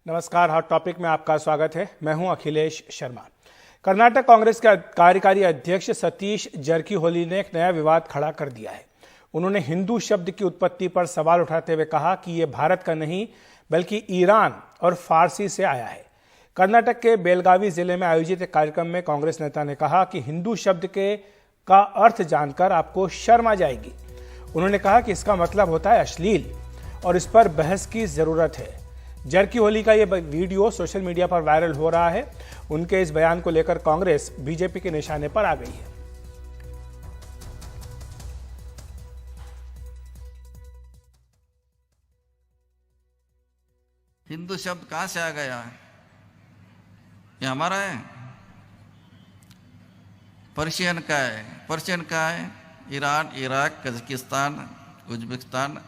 नमस्कार, hot topic में आपका स्वागत है। मैं हूं अखिलेश शर्मा। कर्नाटक कांग्रेस के कार्यकारी अध्यक्ष सतीश जरकीहोली ने एक नया विवाद खड़ा कर दिया है। उन्होंने हिंदू शब्द की उत्पत्ति पर सवाल उठाते हुए कहा कि यह भारत का नहीं बल्कि ईरान और फारसी से आया है। कर्नाटक के बेलगावी जिले में आयोजित एक कार्यक्रम में कांग्रेस नेता ने कहा कि हिंदू शब्द का अर्थ जानकर आपको शर्म आ जाएगी। उन्होंने कहा कि इसका मतलब होता है अश्लील और इस पर बहस की जरूरत है। जरकीहोली का यह वीडियो सोशल मीडिया पर वायरल हो रहा है। उनके इस बयान को लेकर कांग्रेस बीजेपी के निशाने पर आ गई है। हिंदू शब्द कहां से आ गया? ये हमारा है? पर्शियन का है। पर्शियन का है ईरान, इराक, कजाकिस्तान, उज्बेकिस्तान।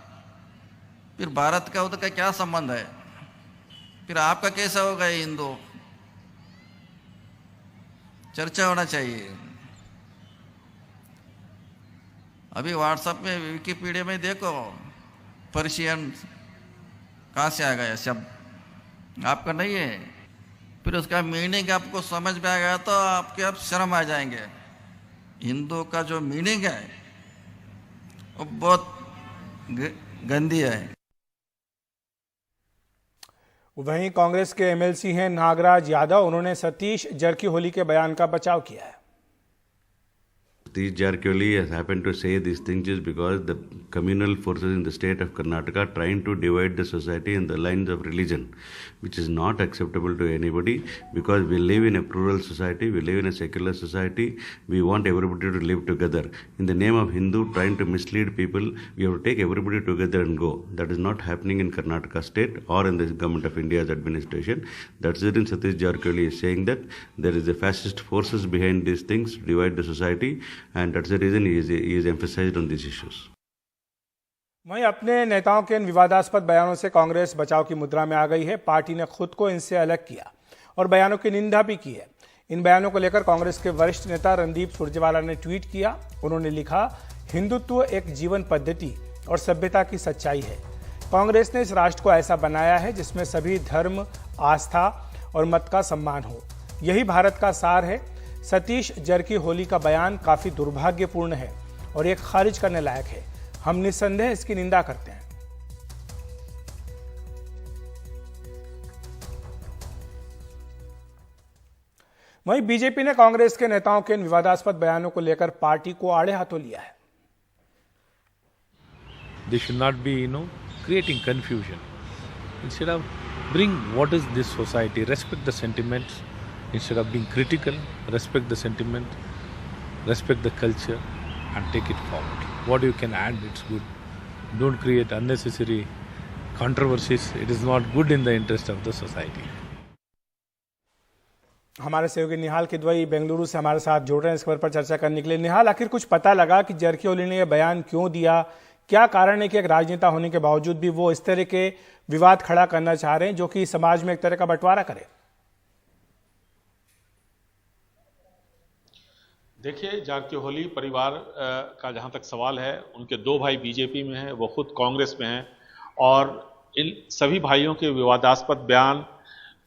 फिर भारत का उधर का क्या संबंध है? फिर आपका कैसा होगा ये हिंदू? चर्चा होना चाहिए। अभी व्हाट्सएप में, विकिपीडिया में देखो, पर्शियन कहाँ से आ गया शब्द? आपका नहीं है। फिर उसका मीनिंग आपको समझ में आ गया तो आपके अब शर्म आ जाएंगे। हिंदू का जो मीनिंग है वो बहुत गंदी है। वहीं कांग्रेस के एमएलसी हैं नागराज यादव। उन्होंने सतीश जरकीहोली के बयान का बचाव किया है। Satish Jarkioli has happened to say these things just because the communal forces in the state of Karnataka are trying to divide the society in the lines of religion, which is not acceptable to anybody, because we live in a plural society, we live in a secular society, we want everybody to live together. In the name of Hindu, trying to mislead people, we have to take everybody together and go. That is not happening in Karnataka state or in the government of India's administration. That's the reason Satish Jarkioli is saying that there is a fascist forces behind these things to divide the society. And that's the reason he is emphasized on these issues. वहीं अपने नेताओं के इन विवादास्पद बयानों से कांग्रेस बचाव की मुद्रा में आ गई है। पार्टी ने खुद को इनसे अलग किया और बयानों की निंदा भी की है। इन बयानों को लेकर कांग्रेस के वरिष्ठ नेता रणदीप सुरजेवाला ने ट्वीट किया। उन्होंने लिखा, हिंदुत्व एक जीवन पद्धति और सभ्यता की सच्चाई है। कांग्रेस ने इस राष्ट्र को ऐसा बनाया है जिसमें सभी धर्म, आस्था और मत का सम्मान हो। यही भारत का सार है। सतीश जरकीहोली का बयान काफी दुर्भाग्यपूर्ण है और ये खारिज करने लायक है। हम निस्संदेह इसकी निंदा करते हैं। वहीं बीजेपी ने कांग्रेस के नेताओं के इन विवादास्पद बयानों को लेकर पार्टी को आड़े हाथों लिया है। They should not be, creating confusion. Instead of bring what is this society, respect the sentiments. Instead of being critical, respect the sentiment, respect the culture and take it forward. What you can add, it's good. Don't create unnecessary controversies. It is not good in the interest of the society. हमारे सहयोगी निहाल किदवई बेंगलुरु से हमारे साथ जुड़ रहे हैं इस खबर पर चर्चा करने के लिए। निहाल, आखिर कुछ पता लगा कि जरकीहोली ने यह बयान क्यों दिया? क्या कारण है कि एक राजनेता होने के बावजूद भी वो इस तरह के विवाद खड़ा करना चाह रहे हैं जो कि समाज में एक तरह का बंटवारा करे? देखिए, जरकीहोली परिवार का जहाँ तक सवाल है, उनके दो भाई बीजेपी में हैं, वो खुद कांग्रेस में हैं और इन सभी भाइयों के विवादास्पद बयान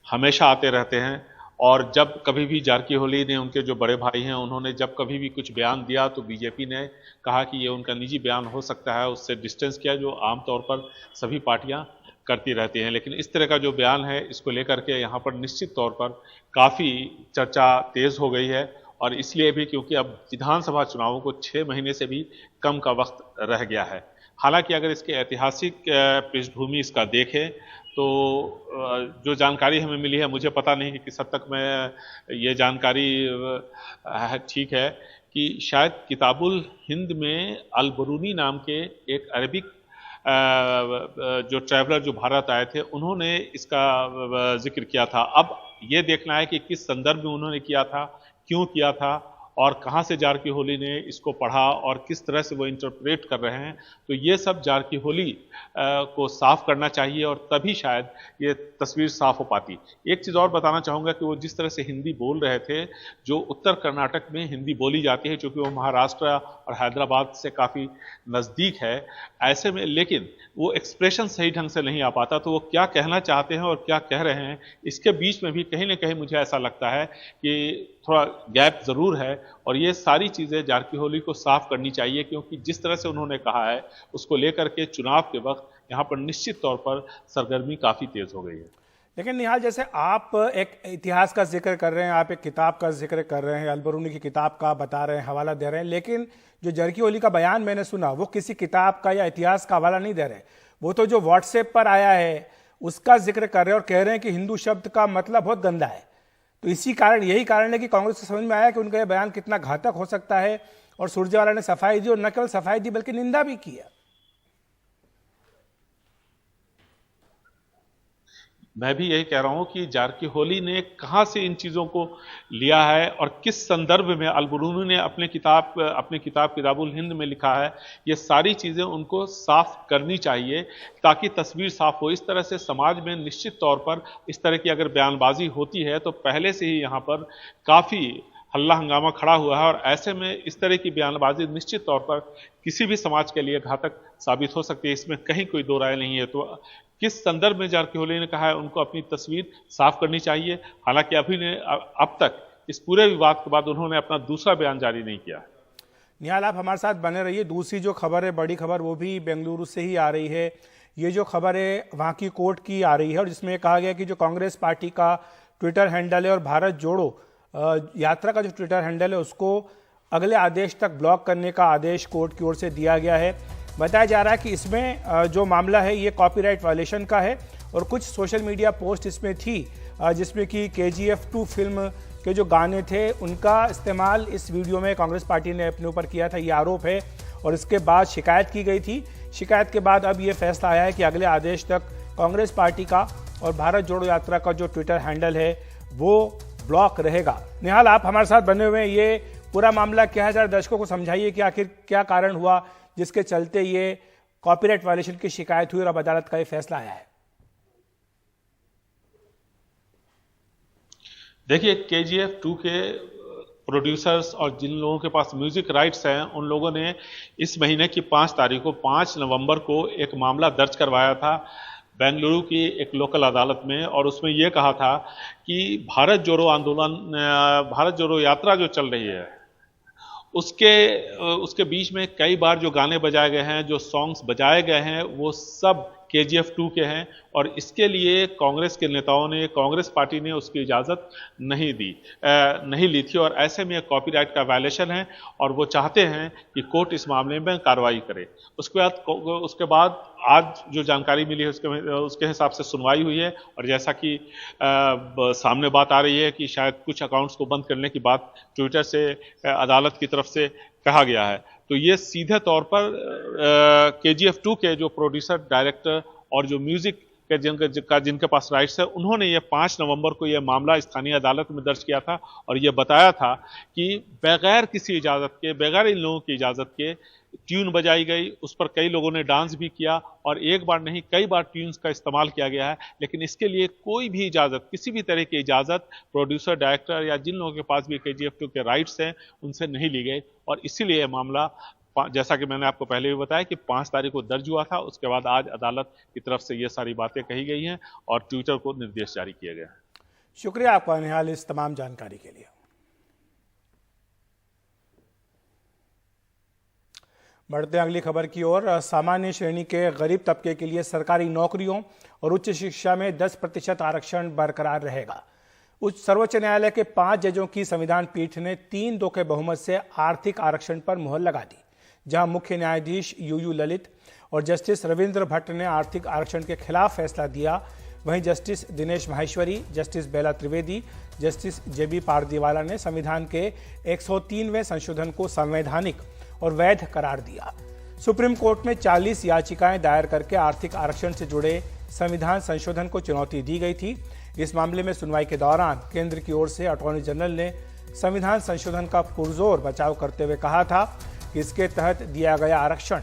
हमेशा आते रहते हैं। और जब कभी भी जरकीहोली ने, उनके जो बड़े भाई हैं, उन्होंने जब कभी भी कुछ बयान दिया तो बीजेपी ने कहा कि ये उनका निजी बयान हो सकता है, उससे डिस्टेंस किया, जो आमतौर पर सभी पार्टियां करती रहती हैं। लेकिन इस तरह का जो बयान है, इसको लेकर के यहाँ पर निश्चित तौर पर काफ़ी चर्चा तेज़ हो गई है। और इसलिए भी क्योंकि अब विधानसभा चुनावों को 6 महीने से भी कम का वक्त रह गया है। हालांकि अगर इसके ऐतिहासिक पृष्ठभूमि इसका देखें तो जो जानकारी हमें मिली है, मुझे पता नहीं कि किस हद तक मैं ये जानकारी ठीक है, कि शायद किताबुल हिंद में अल-बरूनी नाम के एक अरबिक जो ट्रैवलर जो भारत आए थे, उन्होंने इसका जिक्र किया था। अब ये देखना है कि किस संदर्भ में उन्होंने किया था, क्यों किया था और कहां से जरकीहोली ने इसको पढ़ा और किस तरह से वो इंटरप्रेट कर रहे हैं। तो ये सब जरकीहोली को साफ करना चाहिए और तभी शायद ये तस्वीर साफ हो पाती। एक चीज़ और बताना चाहूँगा कि वो जिस तरह से हिंदी बोल रहे थे, जो उत्तर कर्नाटक में हिंदी बोली जाती है, क्योंकि वो महाराष्ट्र और हैदराबाद से काफ़ी नज़दीक है, ऐसे में लेकिन वो एक्सप्रेशन सही ढंग से नहीं आ पाता, तो वो क्या कहना चाहते हैं और क्या कह रहे हैं इसके बीच में भी कहीं ना कहीं मुझे ऐसा लगता है कि थोड़ा गैप ज़रूर है, और ये सारी चीज़ें जारकिहोली को साफ करनी चाहिए, क्योंकि जिस तरह से उन्होंने कहा है उसको लेकर के चुनाव के वक्त यहाँ पर निश्चित तौर पर सरगर्मी काफ़ी तेज़ हो गई है। लेकिन निहाल, जैसे आप एक इतिहास का जिक्र कर रहे हैं, आप एक किताब का जिक्र कर रहे हैं, अलबरूनी की किताब का बता रहे हैं, हवाला दे रहे हैं, लेकिन जो जारकिहोली का बयान मैंने सुना वो किसी किताब का या इतिहास का हवाला नहीं दे रहे, वो तो जो व्हाट्सएप पर आया है उसका जिक्र कर रहे हैं और कह रहे हैं कि हिंदू शब्द का मतलब बहुत गंदा है। तो यही कारण है कि कांग्रेस को समझ में आया कि उनका यह बयान कितना घातक हो सकता है, और सुरजेवाला ने सफाई दी, और न केवल सफाई दी बल्कि निंदा भी की है। मैं भी यही कह रहा हूं कि जारकिहोली ने कहां से इन चीज़ों को लिया है और किस संदर्भ में अलबरूनी ने अपनी किताब किताबुल हिंद में लिखा है, ये सारी चीज़ें उनको साफ करनी चाहिए ताकि तस्वीर साफ हो। इस तरह से समाज में निश्चित तौर पर इस तरह की अगर बयानबाजी होती है तो पहले से ही यहाँ पर काफ़ी हल्ला हंगामा खड़ा हुआ है, और ऐसे में इस तरह की बयानबाजी निश्चित तौर पर किसी भी समाज के लिए घातक साबित हो सकती है, इसमें कहीं कोई दो राय नहीं है। तो किस संदर्भ में जारकिहोली ने कहा है उनको अपनी तस्वीर साफ करनी चाहिए। हालांकि अब तक इस पूरे विवाद के बाद उन्होंने अपना दूसरा बयान जारी नहीं किया। निहाल, आप हमारे साथ बने रहिए। दूसरी जो खबर है, बड़ी खबर, वो भी बेंगलुरु से ही आ रही है। ये जो खबर है वहाँ की कोर्ट की आ रही है, और जिसमें कहा गया कि जो कांग्रेस पार्टी का ट्विटर हैंडल है और भारत जोड़ो यात्रा का जो ट्विटर हैंडल है उसको अगले आदेश तक ब्लॉक करने का आदेश कोर्ट की ओर से दिया गया है। बताया जा रहा है कि इसमें जो मामला है ये कॉपीराइट वायलेशन का है, और कुछ सोशल मीडिया पोस्ट इसमें थी जिसमें कि KGF 2 फिल्म के जो गाने थे उनका इस्तेमाल इस वीडियो में कांग्रेस पार्टी ने अपने ऊपर किया था, ये आरोप है। और इसके बाद शिकायत की गई थी। शिकायत के बाद अब ये फैसला आया है कि अगले आदेश तक कांग्रेस पार्टी का और भारत जोड़ो यात्रा का जो ट्विटर हैंडल है वो ब्लॉक रहेगा। निहाल, आप हमारे साथ बने हुए हैं। ये पूरा मामला क्या है, जरा दर्शकों को समझाइए कि आखिर क्या कारण हुआ जिसके चलते ये कॉपीराइट वायलेशन की शिकायत हुई और अब अदालत का ये फैसला आया है। देखिए, KGF 2 के प्रोड्यूसर्स और जिन लोगों के पास म्यूजिक राइट्स हैं उन लोगों ने इस महीने की 5 नवंबर को एक मामला दर्ज करवाया था बेंगलुरु की एक लोकल अदालत में, और उसमें यह कहा था कि भारत जोड़ो यात्रा जो चल रही है उसके बीच में कई बार जो गाने बजाए गए हैं, जो सॉन्ग्स बजाए गए हैं, वो सब KGF 2 के हैं, और इसके लिए कांग्रेस के नेताओं ने, कांग्रेस पार्टी ने उसकी इजाज़त नहीं ली थी, और ऐसे में कॉपीराइट का वायलेशन है और वो चाहते हैं कि कोर्ट इस मामले में कार्रवाई करे। उसके बाद आज जो जानकारी मिली है उसके हिसाब से सुनवाई हुई है, और जैसा कि सामने बात आ रही है कि शायद कुछ अकाउंट्स को बंद करने की बात ट्विटर से अदालत की तरफ से कहा गया है। तो ये सीधे तौर पर KGF 2 के जो प्रोड्यूसर, डायरेक्टर और जो म्यूजिक के जिनके पास राइट्स है, उन्होंने ये 5 नवंबर को ये मामला स्थानीय अदालत में दर्ज किया था, और ये बताया था कि बगैर किसी इजाज़त के, बगैर इन लोगों की इजाज़त के ट्यून बजाई गई, उस पर कई लोगों ने डांस भी किया, और एक बार नहीं कई बार ट्यून्स का इस्तेमाल किया गया है, लेकिन इसके लिए कोई भी इजाज़त, किसी भी तरह की इजाज़त प्रोड्यूसर, डायरेक्टर या जिन लोगों के पास भी KGF 2 के राइट्स हैं उनसे नहीं ली गई। और इसीलिए यह मामला, जैसा कि मैंने आपको पहले भी बताया कि 5 तारीख को दर्ज हुआ था, उसके बाद आज अदालत की तरफ से ये सारी बातें कही गई हैं और ट्विटर को निर्देश जारी किया गया है। शुक्रिया आपका निहाल इस तमाम जानकारी के लिए। बढ़ते हैं अगली खबर की ओर। सामान्य श्रेणी के गरीब तबके के लिए सरकारी नौकरियों और उच्च शिक्षा में 10% आरक्षण बरकरार रहेगा। सर्वोच्च न्यायालय के 5 जजों की संविधान पीठ ने 3-2 के बहुमत से आर्थिक आरक्षण पर मुहर लगा दी, जहां मुख्य न्यायाधीश UU ललित और जस्टिस रविंद्र भट्ट ने आर्थिक आरक्षण के खिलाफ फैसला दिया। वहीं जस्टिस दिनेश माहेश्वरी, जस्टिस बेला त्रिवेदी, जस्टिस JB पारदीवाला ने संविधान के 103वें संशोधन को संवैधानिक और वैध करार दिया। सुप्रीम कोर्ट में 40 याचिकाएं दायर करके आर्थिक आरक्षण से जुड़े संविधान संशोधन को चुनौती दी गई थी। इस मामले में सुनवाई के दौरान केंद्र की ओर से अटॉर्नी जनरल ने संविधान संशोधन का पुरजोर बचाव करते हुए कहा था कि इसके तहत दिया गया आरक्षण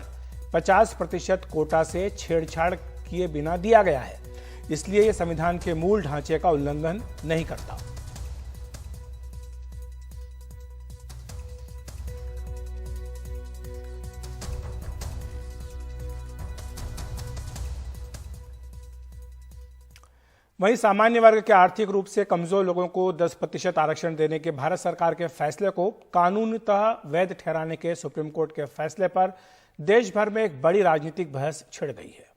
50% कोटा से छेड़छाड़ किए बिना दिया गया है, इसलिए यह संविधान के मूल ढांचे का उल्लंघन नहीं करता। वहीं सामान्य वर्ग के आर्थिक रूप से कमजोर लोगों को 10% आरक्षण देने के भारत सरकार के फैसले को कानूनतः वैध ठहराने के सुप्रीम कोर्ट के फैसले पर देश भर में एक बड़ी राजनीतिक बहस छिड़ गई है।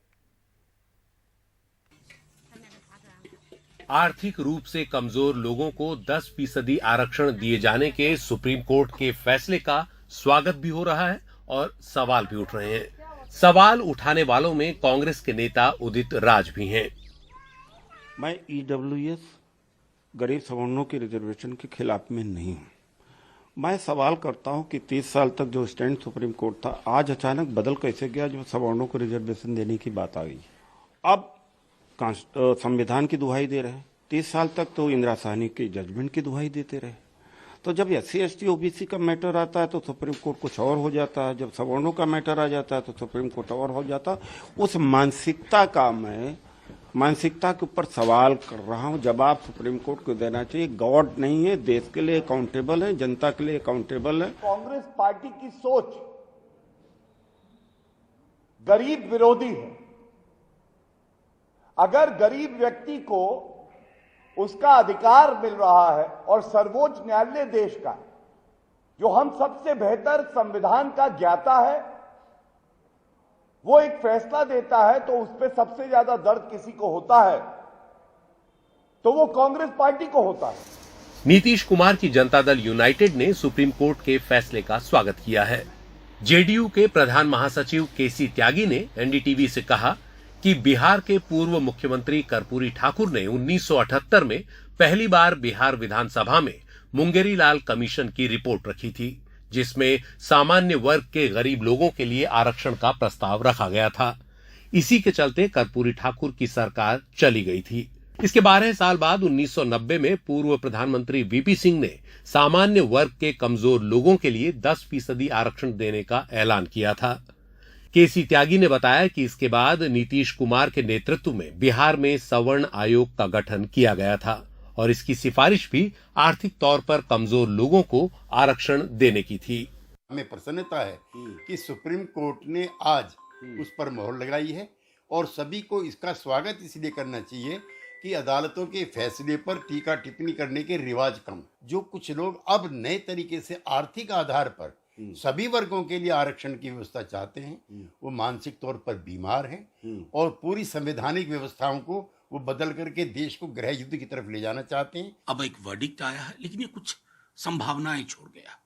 आर्थिक रूप से कमजोर लोगों को 10% आरक्षण दिए जाने के सुप्रीम कोर्ट के फैसले का स्वागत भी हो रहा है और सवाल भी उठ रहे हैं। सवाल उठाने वालों में कांग्रेस के नेता उदित राज भी हैं। मैं ईडब्ल्यूएस गरीब सवर्णों के रिजर्वेशन के खिलाफ में नहीं हूं। मैं सवाल करता हूं कि 30 साल तक जो स्टैंड सुप्रीम कोर्ट था, आज अचानक बदल कैसे गया जो सवर्णों को रिजर्वेशन देने की बात आ गई। अब संविधान की दुहाई दे रहे हैं। 30 साल तक तो इंदिरा साहनी के जजमेंट की दुहाई देते रहे। तो जब SC ST OBC का मैटर आता है तो सुप्रीम कोर्ट कुछ और हो जाता है, जब सवर्णों का मैटर आ जाता है तो सुप्रीम कोर्ट और हो जाता है। उस मानसिकता के ऊपर सवाल कर रहा हूं। जवाब सुप्रीम कोर्ट को देना चाहिए। गॉड नहीं है, देश के लिए अकाउंटेबल है, जनता के लिए अकाउंटेबल है। कांग्रेस पार्टी की सोच गरीब विरोधी है। अगर गरीब व्यक्ति को उसका अधिकार मिल रहा है और सर्वोच्च न्यायालय देश का, जो हम सबसे बेहतर संविधान का ज्ञाता है, वो एक फैसला देता है तो उस पर सबसे ज्यादा दर्द किसी को होता है तो वो कांग्रेस पार्टी को होता है। नीतीश कुमार की जनता दल यूनाइटेड ने सुप्रीम कोर्ट के फैसले का स्वागत किया है। जेडीयू के प्रधान महासचिव केसी त्यागी ने एनडीटीवी से कहा कि बिहार के पूर्व मुख्यमंत्री कर्पूरी ठाकुर ने 1978 में पहली बार बिहार विधानसभा में मुंगेरी लाल कमीशन की रिपोर्ट रखी थी, जिसमें सामान्य वर्ग के गरीब लोगों के लिए आरक्षण का प्रस्ताव रखा गया था। इसी के चलते कर्पूरी ठाकुर की सरकार चली गई थी। इसके 12 साल बाद 1990 में पूर्व प्रधानमंत्री वीपी सिंह ने सामान्य वर्ग के कमजोर लोगों के लिए 10% आरक्षण देने का ऐलान किया था। केसी त्यागी ने बताया कि इसके बाद नीतीश कुमार के नेतृत्व में बिहार में सवर्ण आयोग का गठन किया गया था और इसकी सिफारिश भी आर्थिक तौर पर कमजोर लोगों को आरक्षण देने की थी। हमें प्रसन्नता है कि सुप्रीम कोर्ट ने आज उस पर मोहर लगाई है और सभी को इसका स्वागत इसलिए करना चाहिए कि अदालतों के फैसले पर टीका टिप्पणी करने के रिवाज कम। जो कुछ लोग अब नए तरीके से आर्थिक आधार पर सभी वर्गों के लिए आरक्षण की व्यवस्था चाहते हैं, वो मानसिक तौर पर बीमार हैं और पूरी संवैधानिक व्यवस्थाओं को वो बदल करके देश को गृह युद्ध की तरफ ले जाना चाहते हैं। अब एक वर्डिक्ट आया है, लेकिन ये कुछ संभावनाएं छोड़ गया।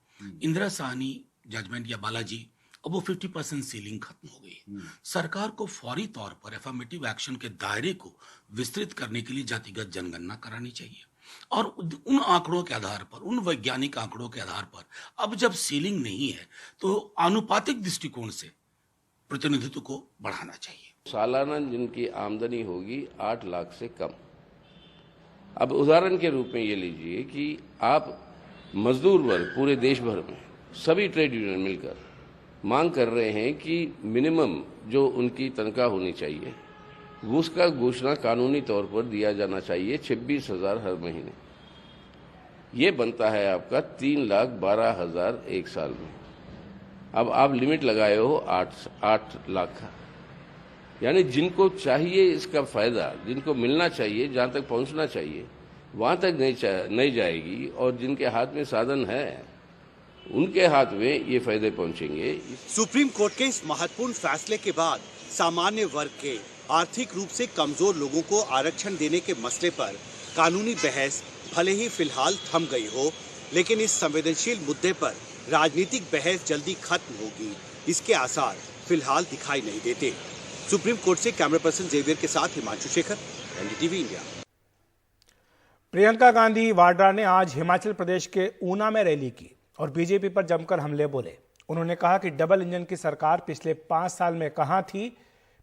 इंदिरा साहनी जजमेंट या बालाजी, अब वो 50% सीलिंग खत्म हो गई। सरकार को फौरी तौर पर एफर्मेटिव एक्शन के दायरे को विस्तृत करने के लिए जातिगत जनगणना करानी चाहिए और उन आंकड़ों के आधार पर, उन वैज्ञानिक आंकड़ों के आधार पर अब जब सीलिंग नहीं है तो आनुपातिक दृष्टिकोण से प्रतिनिधित्व को बढ़ाना चाहिए। सालाना जिनकी आमदनी होगी 8 लाख से कम। अब उदाहरण के रूप में ये लीजिए कि आप मजदूर वर्ग पूरे देश भर में सभी ट्रेड यूनियन मिलकर मांग कर रहे हैं कि मिनिमम जो उनकी तनख्वाह होनी चाहिए उसका घोषणा कानूनी तौर पर दिया जाना चाहिए 26,000 हर महीने। ये बनता है आपका 3,12,000 एक साल में। अब आप लिमिट लगाए हो 8 लाख का, यानी जिनको चाहिए इसका फायदा, जिनको मिलना चाहिए, जहाँ तक पहुँचना चाहिए वहाँ तक नहीं जाएगी और जिनके हाथ में साधन है उनके हाथ में ये फायदे पहुँचेंगे। सुप्रीम कोर्ट के इस महत्वपूर्ण फैसले के बाद सामान्य वर्ग के आर्थिक रूप से कमजोर लोगों को आरक्षण देने के मसले पर कानूनी बहस भले ही फिलहाल थम गई हो, लेकिन इस संवेदनशील मुद्दे पर राजनीतिक बहस जल्दी खत्म होगी, इसके आसार फिलहाल दिखाई नहीं देते। सुप्रीम कोर्ट से कैमरा पर्सन जेवियर के साथ हिमांशु शेखर, एनडीटीवी इंडिया। प्रियंका गांधी वाड्रा ने आज हिमाचल प्रदेश के ऊना में रैली की और बीजेपी पर जमकर हमले बोले। उन्होंने कहा कि डबल इंजन की सरकार पिछले 5 साल में कहां थी।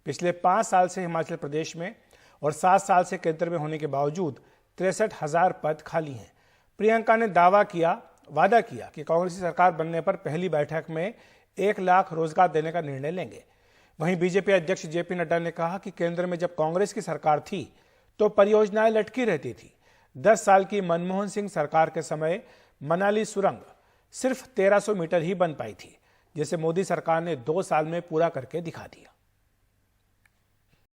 पिछले 5 साल से हिमाचल प्रदेश में और 7 साल से केंद्र में होने के बावजूद 63,000 पद खाली हैं। प्रियंका ने वादा किया कि कांग्रेस की सरकार बनने पर पहली बैठक में 1 लाख रोजगार देने का निर्णय लेंगे। वहीं बीजेपी अध्यक्ष जेपी नड्डा ने कहा कि केंद्र में जब कांग्रेस की सरकार थी तो परियोजनाएं लटकी रहती थी। 10 साल की मनमोहन सिंह सरकार के समय मनाली सुरंग सिर्फ 1300 मीटर ही बन पाई थी, जिसे मोदी सरकार ने 2 साल में पूरा करके दिखा दिया।